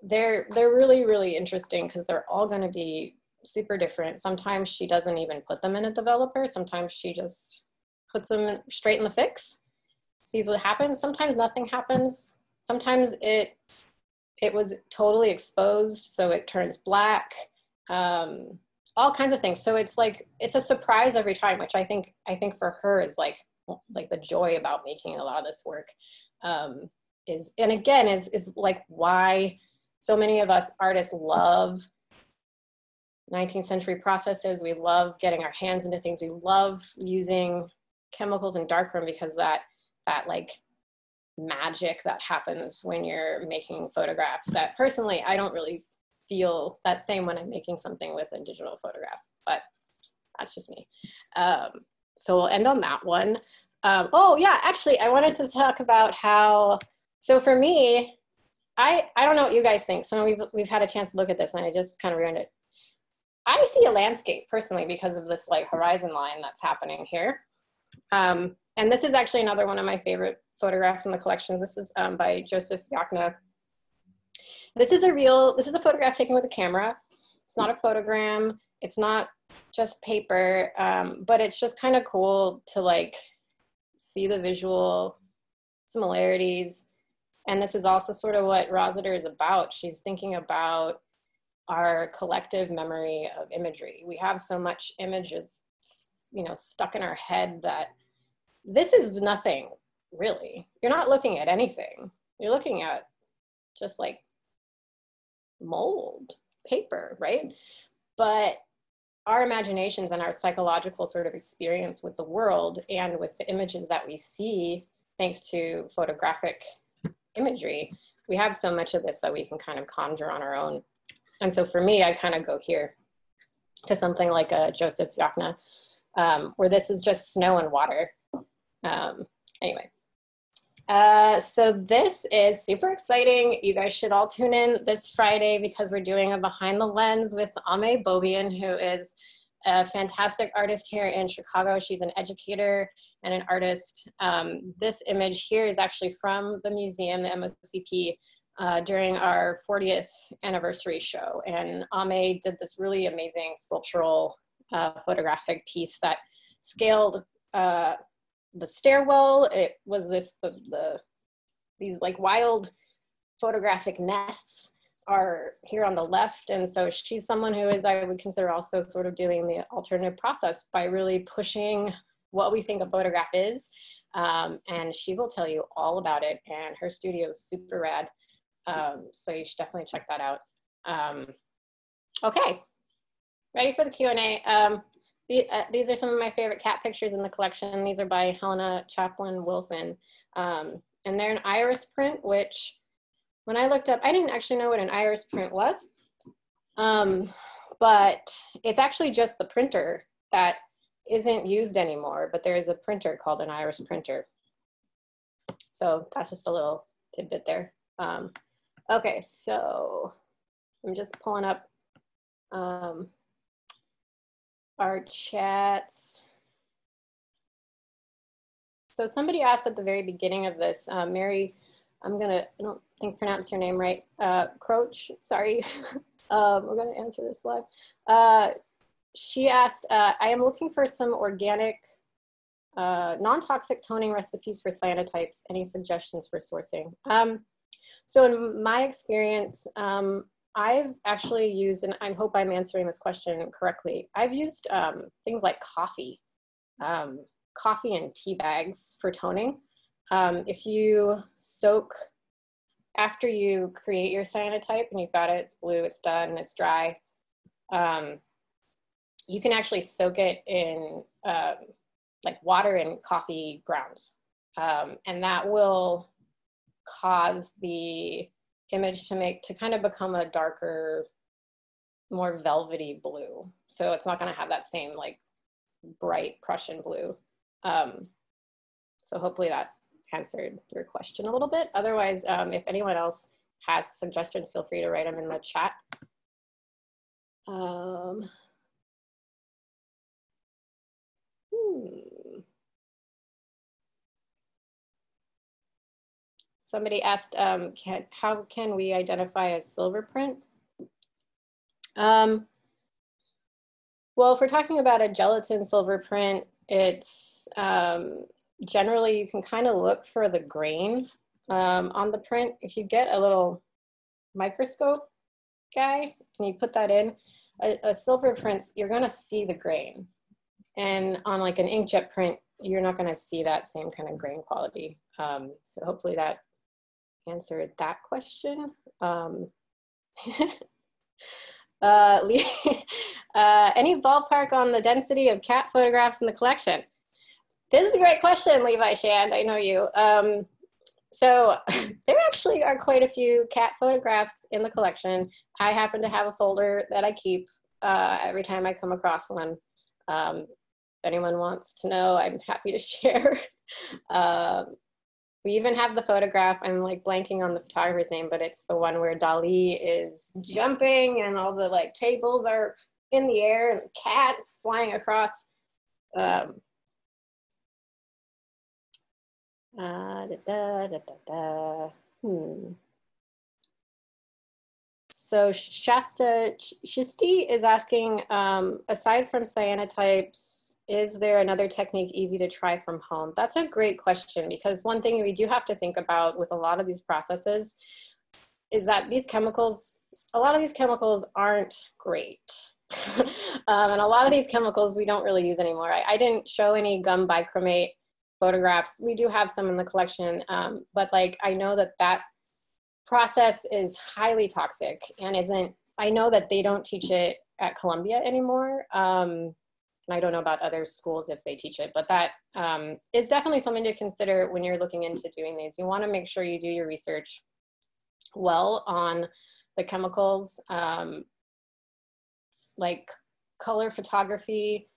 they're really, really interesting because they're all going to be super different. Sometimes she doesn't even put them in a developer. Sometimes she just puts them straight in the fix, sees what happens. Sometimes nothing happens. Sometimes it was totally exposed, so it turns black. All kinds of things. So it's like, it's a surprise every time, which I think for her is like the joy about making a lot of this work. Is like why so many of us artists love 19th century processes. We love getting our hands into things. We love using chemicals in darkroom, because that like magic that happens when you're making photographs, that personally I don't really feel that same when I'm making something with a digital photograph, but that's just me. So we'll end on that one. Oh yeah, actually I wanted to talk about how, so for me, I don't know what you guys think. So we've had a chance to look at this and I just kind of ruined it. I see a landscape personally because of this like horizon line that's happening here. And this is actually another one of my favorite photographs in the collections. This is by Joseph Yachna. This is a photograph taken with a camera. It's not a photogram. It's not just paper, but it's just kind of cool to like see the visual similarities. And this is also sort of what Rossiter is about. She's thinking about our collective memory of imagery. We have so much images, you know, stuck in our head that this is nothing really. You're not looking at anything. You're looking at just like mold, paper, right? But our imaginations and our psychological sort of experience with the world and with the images that we see, thanks to photographic imagery, we have so much of this that we can kind of conjure on our own. And so for me, I kind of go here to something like a Joseph Yachna, where this is just snow and water. Anyway. So this is super exciting. You guys should all tune in this Friday because we're doing a Behind the Lens with Ame Bobian, who is a fantastic artist here in Chicago. She's an educator and an artist. This image here is actually from the museum, the MOCP, during our 40th anniversary show. And Ame did this really amazing sculptural photographic piece that scaled the stairwell. It was these like wild photographic nests are here on the left. And so she's someone who is, I would consider, also sort of doing the alternative process by really pushing what we think a photograph is. And she will tell you all about it. And her studio is super rad. So you should definitely check that out. Okay, ready for the Q&A. These are some of my favorite cat pictures in the collection. These are by Helena Chaplin Wilson. And they're an iris print, which when I looked up, I didn't actually know what an iris print was. But it's actually just the printer that isn't used anymore, but there is a printer called an iris printer. So that's just a little tidbit there. Okay, so I'm just pulling up our chats. So somebody asked at the very beginning of this, Mary, I don't think pronounce your name right, Croach, sorry. We're gonna answer this live. She asked, I am looking for some organic, non-toxic toning recipes for cyanotypes. Any suggestions for sourcing? So in my experience, I've actually used, and I hope I'm answering this question correctly, I've used things like coffee and tea bags for toning. If you soak, after you create your cyanotype and you've got it, it's blue, it's done, it's dry, you can actually soak it in like water and coffee grounds. And that will cause the image to kind of become a darker, more velvety blue. So it's not going to have that same like bright Prussian blue. So hopefully that answered your question a little bit. Otherwise, if anyone else has suggestions, feel free to write them in the chat. Somebody asked, how can we identify a silver print? Well, if we're talking about a gelatin silver print, it's generally you can kind of look for the grain on the print. If you get a little microscope guy and you put that in, a silver print, you're gonna see the grain. And on like an inkjet print, you're not gonna see that same kind of grain quality. So hopefully that answered that question. Any ballpark on the density of cat photographs in the collection? This is a great question, Levi Shand, I know you. So there actually are quite a few cat photographs in the collection. I happen to have a folder that I keep every time I come across one. If anyone wants to know, I'm happy to share. We even have the photograph, I'm like blanking on the photographer's name, but it's the one where Dali is jumping and all the like tables are in the air and the cat is flying across. So Shasta Shisti is asking, aside from cyanotypes, is there another technique easy to try from home? That's a great question, because one thing we do have to think about with a lot of these processes is that these chemicals, a lot of these chemicals aren't great. And a lot of these chemicals we don't really use anymore. I didn't show any gum bichromate photographs. We do have some in the collection, but like I know that that process is highly toxic and isn't, I know that they don't teach it at Columbia anymore. And I don't know about other schools if they teach it, but that is definitely something to consider when you're looking into doing these. You want to make sure you do your research well on the chemicals, like color photography.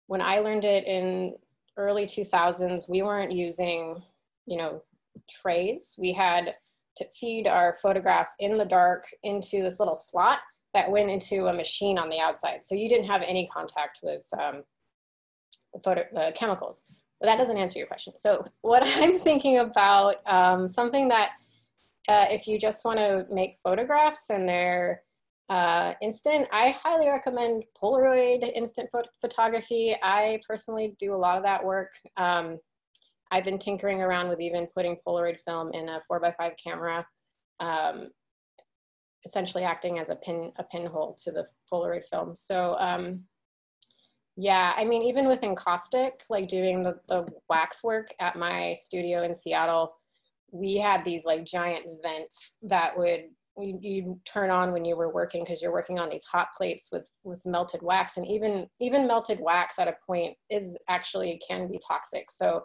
When I learned it in early 2000s, we weren't using, you know, trays. We had to feed our photograph in the dark into this little slot that went into a machine on the outside. So you didn't have any contact with the chemicals. But that doesn't answer your question. So what I'm thinking about, something that if you just want to make photographs and they're instant, I highly recommend Polaroid instant photography. I personally do a lot of that work. I've been tinkering around with even putting Polaroid film in a 4x5 camera, essentially acting as a pinhole to the Polaroid film. So yeah, I mean, even with encaustic, like doing the wax work at my studio in Seattle, we had these like giant vents that would you'd turn on when you were working, because you're working on these hot plates with melted wax, and even melted wax at a point is actually can be toxic. So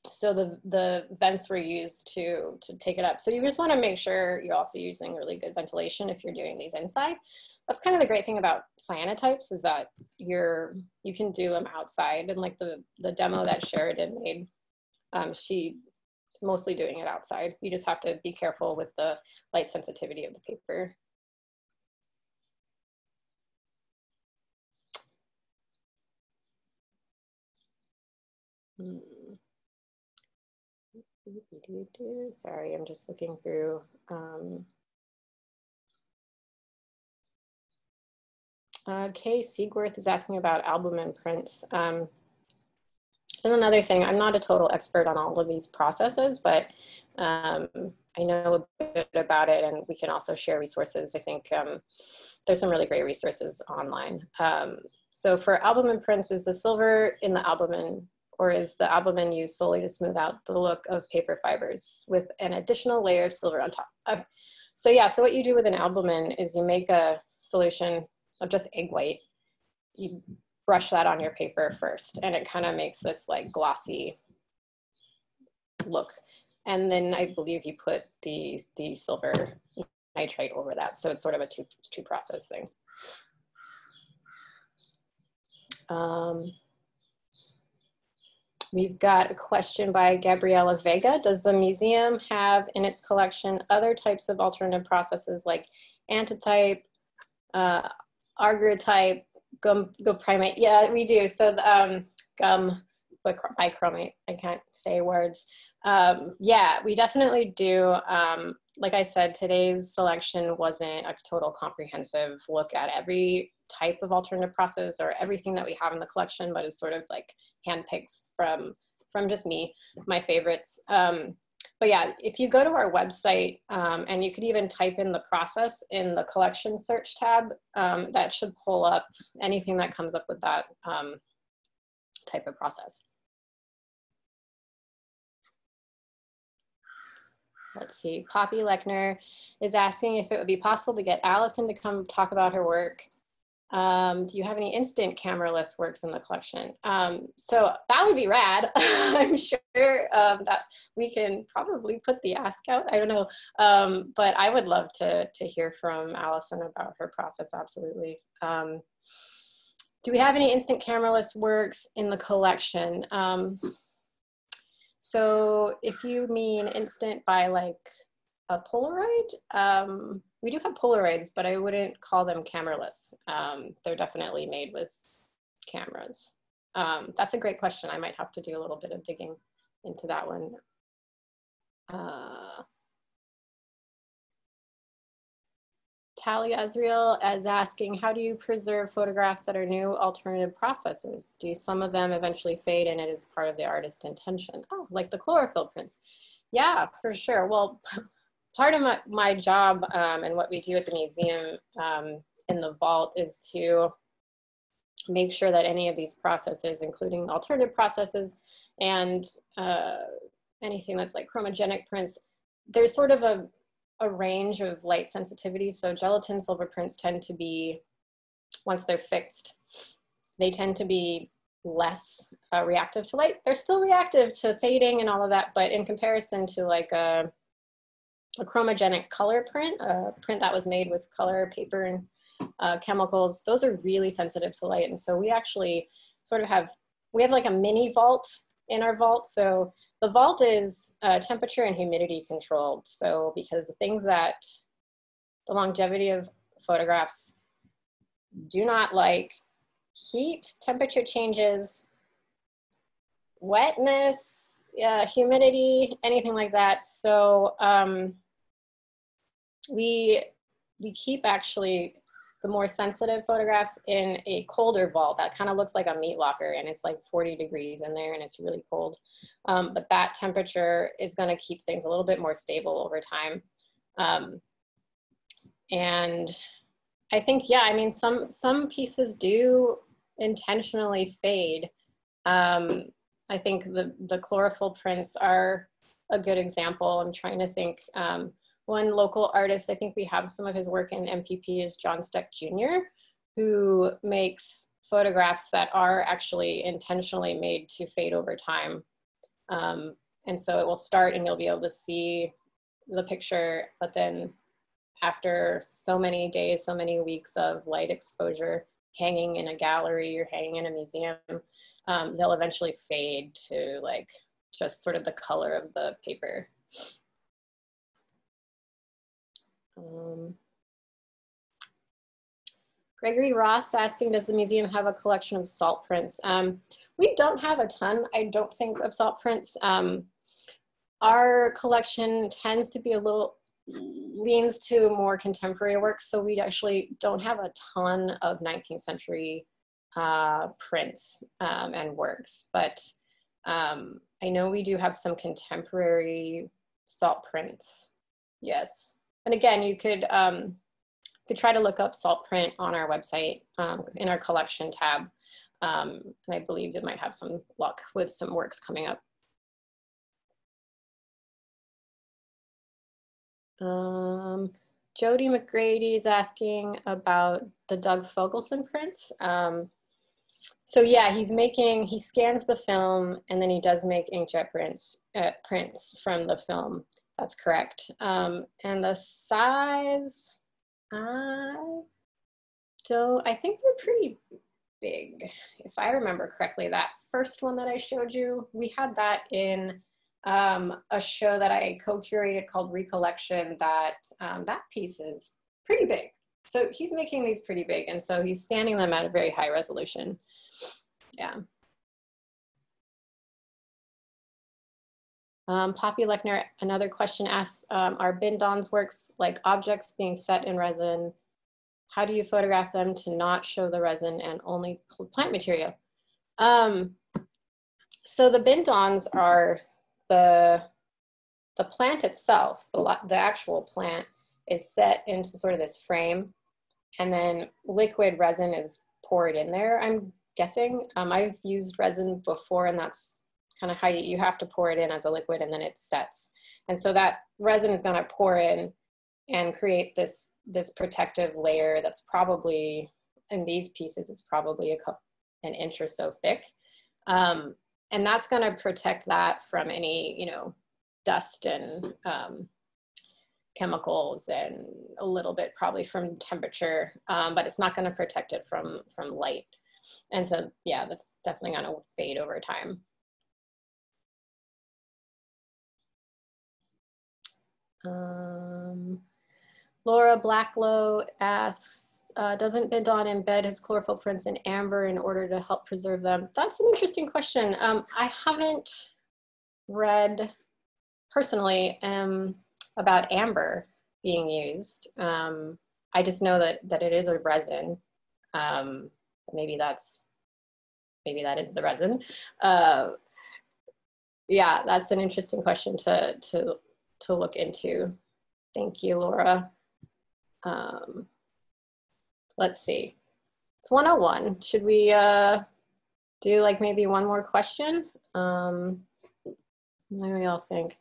so the vents were used to take it up. So you just want to make sure you're also using really good ventilation if you're doing these inside. That's kind of the great thing about cyanotypes, is that you can do them outside. And like the demo that Sheridan made, she's mostly doing it outside. You just have to be careful with the light sensitivity of the paper. Sorry, I'm just looking through. Kay Seaworth is asking about albumin prints. And another thing, I'm not a total expert on all of these processes, but I know a bit about it, and we can also share resources. I think there's some really great resources online. So for albumin prints, is the silver in the albumin, or is the albumin used solely to smooth out the look of paper fibers with an additional layer of silver on top? Okay. So yeah, so what you do with an albumin is you make a solution of just egg white. You brush that on your paper first, and it kind of makes this like glossy look. And then I believe you put the silver nitrate over that. So it's sort of a two process thing. We've got a question by Gabriela Vega. Does the museum have in its collection other types of alternative processes like antitype, agartype, gum primate? Yeah, we do. So gum bichromate, I can't say words. Yeah, we definitely do like I said, today's selection wasn't a total comprehensive look at every type of alternative process or everything that we have in the collection, but it's sort of like handpicks from just me, my favorites. But yeah, if you go to our website, and you could even type in the process in the collection search tab, that should pull up anything that comes up with that type of process. Let's see, Poppy Lechner is asking if it would be possible to get Alison to come talk about her work. Do you have any instant camera-less works in the collection? So that would be rad. I'm sure that we can probably put the ask out. I don't know, but I would love to hear from Alison about her process, absolutely. Do we have any instant camera-less works in the collection? So if you mean instant by like a Polaroid, we do have Polaroids, but I wouldn't call them cameraless. They're definitely made with cameras. That's a great question. I might have to do a little bit of digging into that one. Talia Azriel is asking, how do you preserve photographs that are new alternative processes? Do some of them eventually fade and it is part of the artist's intention? Oh, like the chlorophyll prints. Yeah, for sure. Well, part of my job and what we do at the museum in the vault is to make sure that any of these processes, including alternative processes and anything that's like chromogenic prints, there's sort of a range of light sensitivity. So gelatin silver prints tend to be, once they're fixed, they tend to be less reactive to light. They're still reactive to fading and all of that, but in comparison to like a chromogenic color print, a print that was made with color, paper, and chemicals, those are really sensitive to light. And so we actually sort of we have like a mini vault in our vault. So the vault is temperature and humidity controlled. So because the things that the longevity of photographs do not like heat, temperature changes, wetness, humidity, anything like that. So we keep actually the more sensitive photographs in a colder vault that kind of looks like a meat locker, and it's like 40 degrees in there and it's really cold. But that temperature is going to keep things a little bit more stable over time. And I think, yeah, I mean, some pieces do intentionally fade. I think the chlorophyll prints are a good example. I'm trying to think. One local artist, I think we have some of his work in MPP, is John Steck Jr., who makes photographs that are actually intentionally made to fade over time. And so it will start and you'll be able to see the picture, but then after so many days, so many weeks of light exposure, hanging in a gallery or hanging in a museum, they'll eventually fade to like just sort of the color of the paper. Gregory Ross asking, does the museum have a collection of salt prints? We don't have a ton, I don't think, of salt prints. Our collection tends to be leans to more contemporary works, so we actually don't have a ton of 19th century prints and works, but I know we do have some contemporary salt prints, yes. And again, you could try to look up salt print on our website in our collection tab. And I believe you might have some luck with some works coming up. Jody McGrady is asking about the Doug Fogelson prints. So yeah, he scans the film and then he does make inkjet prints from the film. That's correct. And the size, I think they're pretty big. If I remember correctly, that first one that I showed you, we had that in a show that I co-curated called Recollection. That piece is pretty big. So he's making these pretty big, and so he's scanning them at a very high resolution. Yeah. Poppy Lechner, another question asks, are Bindon's works like objects being set in resin? How do you photograph them to not show the resin and only plant material? So the Bindons are the plant itself, the actual plant is set into sort of this frame, and then liquid resin is poured in there, I'm guessing. I've used resin before, and that's kind of how you have to pour it in as a liquid, and then it sets. And so that resin is gonna pour in and create this protective layer that's probably, in these pieces, it's probably an inch or so thick. And that's gonna protect that from any, you know, dust and chemicals, and a little bit probably from temperature, but it's not gonna protect it from light. And so, yeah, that's definitely gonna fade over time. Laura Blacklow asks, doesn't Bindon embed his chlorophyll prints in amber in order to help preserve them? That's an interesting question. I haven't read personally about amber being used. I just know that it is a resin. Maybe that is the resin. Yeah, that's an interesting question to look into. Thank you, Laura. Let's see. It's 101. Should we do like maybe one more question? What do we all think?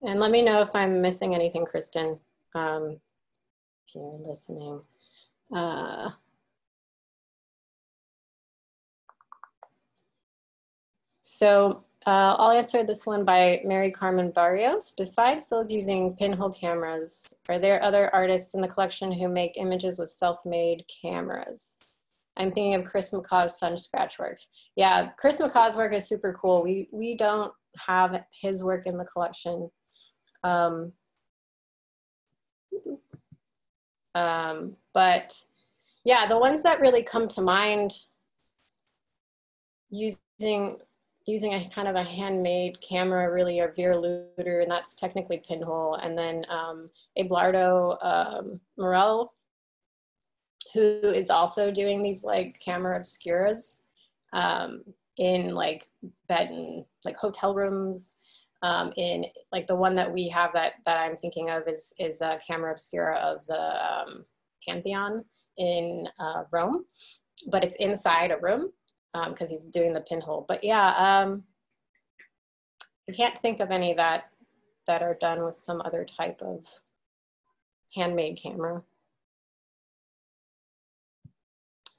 And let me know if I'm missing anything, Kristen, if you're listening. So I'll answer this one by Mary Carmen Barrios. Besides those using pinhole cameras, are there other artists in the collection who make images with self-made cameras? I'm thinking of Chris McCaw's Sun Scratch works. Yeah, Chris McCaw's work is super cool. We don't have his work in the collection. But yeah, the ones that really come to mind using a kind of a handmade camera really are Vera Luder, and that's technically pinhole, and then Abelardo Morel, who is also doing these like camera obscuras in like bed and like hotel rooms. In like the one that we have that I'm thinking of is a camera obscura of the Pantheon in Rome, but it's inside a room because he's doing the pinhole. But yeah, I can't think of any that are done with some other type of handmade camera.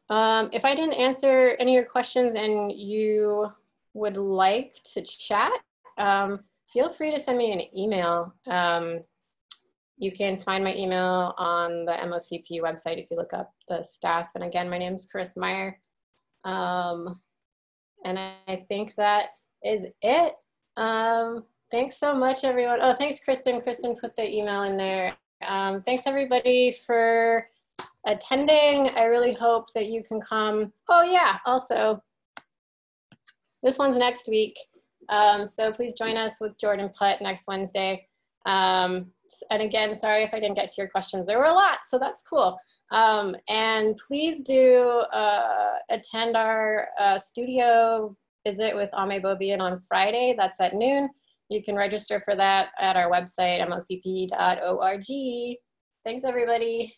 If I didn't answer any of your questions and you would like to chat, feel free to send me an email. You can find my email on the MOCP website if you look up the staff. And again, my name is Chris Meyer. And I think that is it. Thanks so much, everyone. Oh, thanks, Kristen. Kristen put the email in there. Thanks, everybody, for attending. I really hope that you can come. Oh, yeah, also, this one's next week. So please join us with Jordan Putt next Wednesday. And again, sorry if I didn't get to your questions. There were a lot, so that's cool. And please do attend our studio visit with Ame Bobian on Friday. That's at noon. You can register for that at our website, mocp.org. Thanks, everybody.